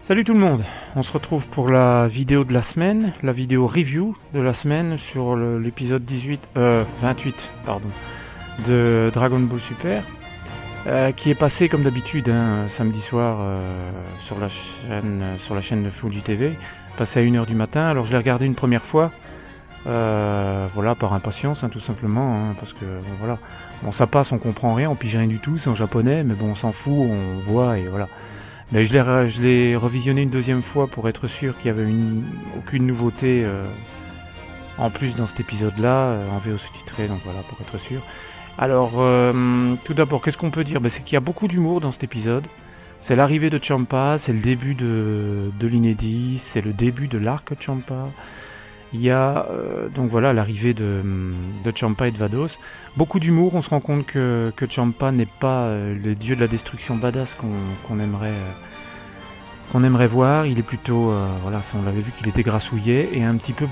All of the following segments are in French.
Salut tout le monde, on se retrouve pour la vidéo de la semaine, la vidéo review de la semaine sur l'épisode 28 de Dragon Ball Super, qui est passé comme d'habitude samedi soir sur la chaîne de Fuji TV, passé à 1h du matin. Alors je l'ai regardé une première fois, voilà, par impatience tout simplement, parce que voilà, bon ça passe, on comprend rien, on pige rien du tout, c'est en japonais, mais bon on s'en fout, on voit et voilà. Mais je l'ai revisionné une deuxième fois pour être sûr qu'il n'y avait aucune nouveauté en plus dans cet épisode-là, en VO sous-titré, donc voilà, pour être sûr. Alors, tout d'abord, qu'est-ce qu'on peut dire ? C'est qu'il y a beaucoup d'humour dans cet épisode. C'est l'arrivée de Champa, c'est le début de l'inédit, c'est le début de l'arc Champa. Il y a donc voilà l'arrivée de Champa et de Vados. Beaucoup d'humour, on se rend compte que Champa n'est pas le dieu de la destruction badass qu'on aimerait voir. Il est plutôt voilà, ça on l'avait vu qu'il était grassouillet et un petit peu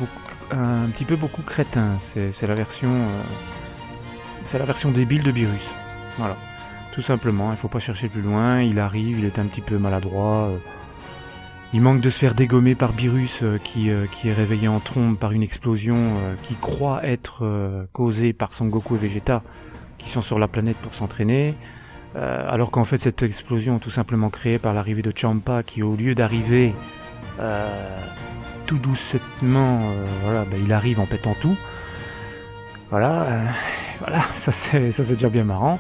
beaucoup crétin. C'est la version débile de Beerus. Voilà, tout simplement. Il faut pas chercher plus loin. Il arrive, il est un petit peu maladroit. Il manque de se faire dégommer par Beerus qui est réveillé en trombe par une explosion qui croit être causée par Son Goku et Vegeta qui sont sur la planète pour s'entraîner, alors qu'en fait cette explosion est tout simplement créée par l'arrivée de Champa qui, au lieu d'arriver tout doucement, il arrive en pétant tout. Voilà, ça c'est déjà bien marrant.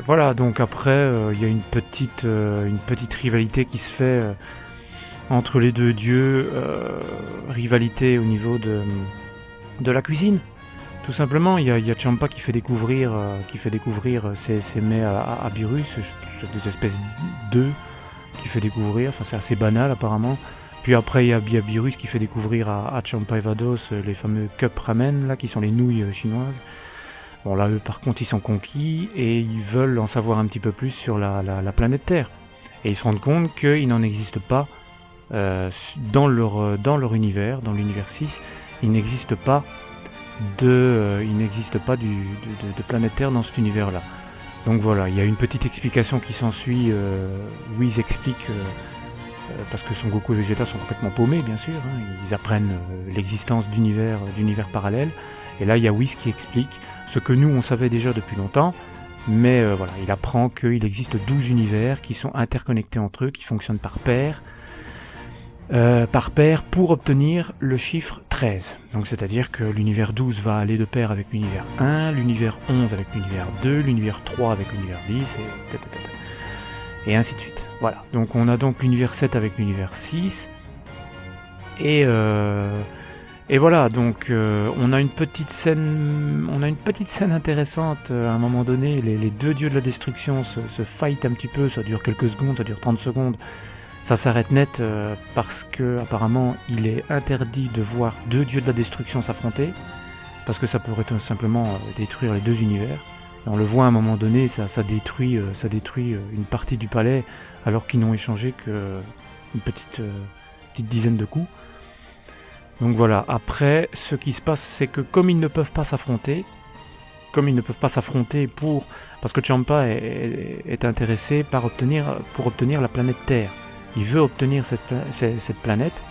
Voilà, donc après il y a une petite rivalité qui se fait entre les deux dieux, rivalité au niveau de la cuisine, tout simplement. Il y a Champa qui fait découvrir ses mets à Beerus, des espèces d'œufs qui fait découvrir, enfin c'est assez banal apparemment. Puis après il y a Beerus qui fait découvrir à Champa et Vados les fameux cup ramen là, qui sont les nouilles chinoises. Bon là eux par contre ils sont conquis et ils veulent en savoir un petit peu plus sur la planète Terre. Et ils se rendent compte qu'il n'en existe pas dans leur univers, dans l'univers 6, il n'existe pas de planète Terre dans cet univers-là. Donc voilà, il y a une petite explication qui s'ensuit où ils expliquent, parce que Son Goku et Vegeta sont complètement paumés bien sûr, ils apprennent l'existence d'univers parallèles. Et là, il y a Whis qui explique ce que nous, on savait déjà depuis longtemps, mais voilà, il apprend qu'il existe 12 univers qui sont interconnectés entre eux, qui fonctionnent par paire pour obtenir le chiffre 13. Donc c'est-à-dire que l'univers 12 va aller de pair avec l'univers 1, l'univers 11 avec l'univers 2, l'univers 3 avec l'univers 10, et ainsi de suite. Voilà, donc on a donc l'univers 7 avec l'univers 6, et voilà, donc on a une petite scène intéressante à un moment donné. Les deux dieux de la destruction se fight un petit peu, ça dure quelques secondes, ça dure 30 secondes. Ça s'arrête net parce que apparemment il est interdit de voir deux dieux de la destruction s'affronter, parce que ça pourrait tout simplement détruire les deux univers. Et on le voit à un moment donné, ça détruit une partie du palais alors qu'ils n'ont échangé qu'une petite dizaine de coups. Donc voilà, après, ce qui se passe, c'est que comme ils ne peuvent pas s'affronter, parce que Champa est intéressé pour obtenir la planète Terre. Il veut obtenir cette planète,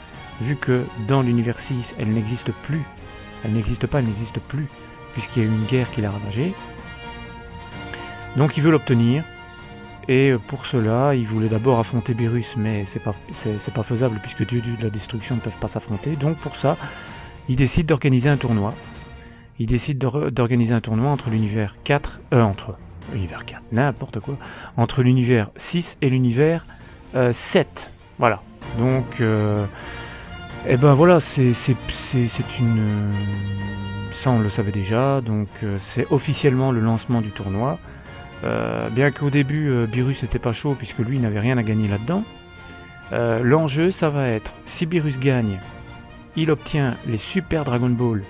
vu que dans l'univers 6, elle n'existe plus, puisqu'il y a eu une guerre qui l'a ravagée. Donc il veut l'obtenir. Et pour cela, il voulait d'abord affronter Beerus, mais c'est pas faisable puisque dieux de la destruction ne peuvent pas s'affronter. Donc pour ça, il décide d'organiser un tournoi. Entre l'univers 4, entre l'univers 6 et l'univers 7. Voilà. Donc, voilà, c'est une... Ça on le savait déjà, donc c'est officiellement le lancement du tournoi. Bien qu'au début Beerus n'était pas chaud puisque lui n'avait rien à gagner là-dedans, l'enjeu ça va être, si Beerus gagne, il obtient les Super Dragon Ball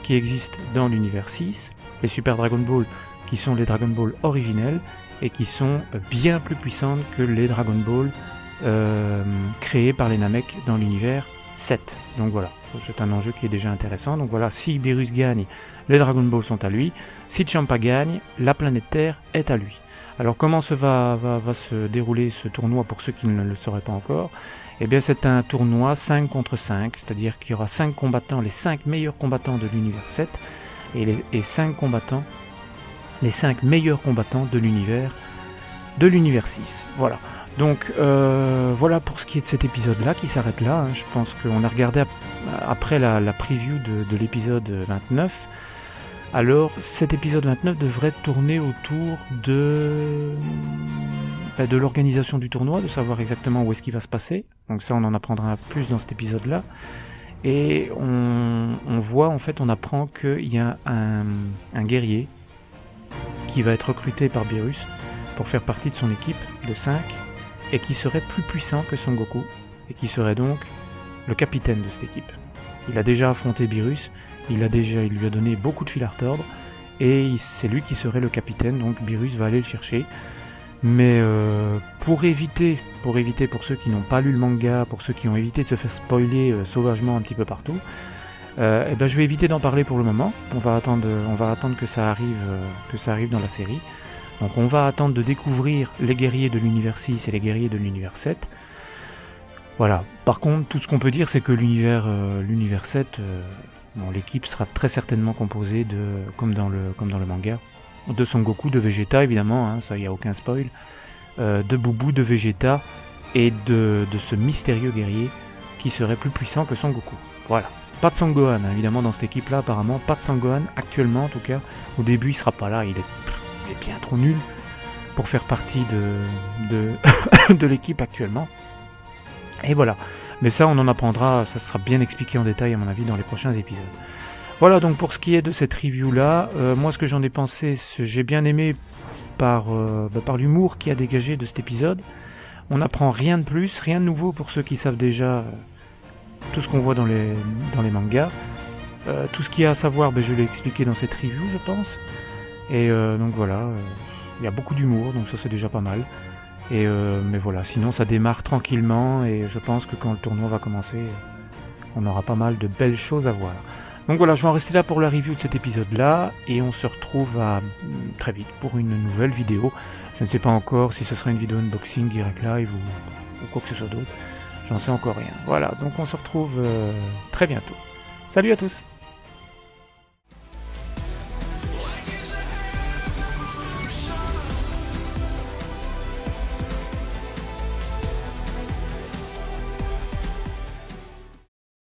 qui existent dans l'univers 6, les Super Dragon Ball qui sont les Dragon Ball originels et qui sont bien plus puissantes que les Dragon Ball créés par les Namek dans l'univers 7. Donc voilà, c'est un enjeu qui est déjà intéressant. Donc voilà, si Beerus gagne, les Dragon Ball sont à lui. Si Champa gagne, la planète Terre est à lui. Alors comment va se dérouler ce tournoi pour ceux qui ne le sauraient pas encore? Eh bien c'est un tournoi 5 contre 5, c'est-à-dire qu'il y aura 5 combattants, les 5 meilleurs combattants de l'univers 7, et 5 combattants, les 5 meilleurs combattants de l'univers 6. Voilà. Donc voilà pour ce qui est de cet épisode-là, qui s'arrête là. Je pense qu'on a regardé après la preview de l'épisode 29. Alors cet épisode 29 devrait tourner autour de l'organisation du tournoi, de savoir exactement où est-ce qu'il va se passer. Donc ça on en apprendra plus dans cet épisode-là. Et on voit, en fait, on apprend qu'il y a un guerrier qui va être recruté par Beerus pour faire partie de son équipe de 5 et qui serait plus puissant que Son Goku et qui serait donc le capitaine de cette équipe. Il a déjà affronté Beerus, il lui a donné beaucoup de fil à retordre et c'est lui qui serait le capitaine, donc Beerus va aller le chercher. Mais pour éviter pour ceux qui n'ont pas lu le manga, pour ceux qui ont évité de se faire spoiler sauvagement un petit peu partout, je vais éviter d'en parler pour le moment. On va attendre que ça arrive dans la série. Donc on va attendre de découvrir les guerriers de l'univers 6 et les guerriers de l'univers 7. Voilà. Par contre, tout ce qu'on peut dire, c'est que l'univers 7, l'équipe sera très certainement composée comme dans le manga, de Son Goku, de Vegeta évidemment, hein, ça y a aucun spoil, de Boubou, de Vegeta et de ce mystérieux guerrier qui serait plus puissant que Son Goku. Voilà. Pas de Sangohan, hein, évidemment, dans cette équipe-là, apparemment. Pas de Sangohan, actuellement en tout cas. Au début, il sera pas là, il est bien trop nul pour faire partie de l'équipe actuellement. Et voilà. Mais ça, on en apprendra, ça sera bien expliqué en détail, à mon avis, dans les prochains épisodes. Voilà, donc pour ce qui est de cette review-là, moi, ce que j'en ai pensé, j'ai bien aimé par l'humour qui a dégagé de cet épisode. On n'apprend rien de plus, rien de nouveau pour ceux qui savent déjà tout ce qu'on voit dans les mangas. Tout ce qu'il y a à savoir, je l'ai expliqué dans cette review, je pense. Et donc voilà, il y a beaucoup d'humour, donc ça c'est déjà pas mal. Et mais voilà, sinon ça démarre tranquillement et je pense que quand le tournoi va commencer, on aura pas mal de belles choses à voir. Donc voilà, je vais en rester là pour la review de cet épisode-là et on se retrouve très vite pour une nouvelle vidéo. Je ne sais pas encore si ce sera une vidéo unboxing, direct live ou quoi que ce soit d'autre. J'en sais encore rien. Voilà, donc on se retrouve très bientôt. Salut à tous!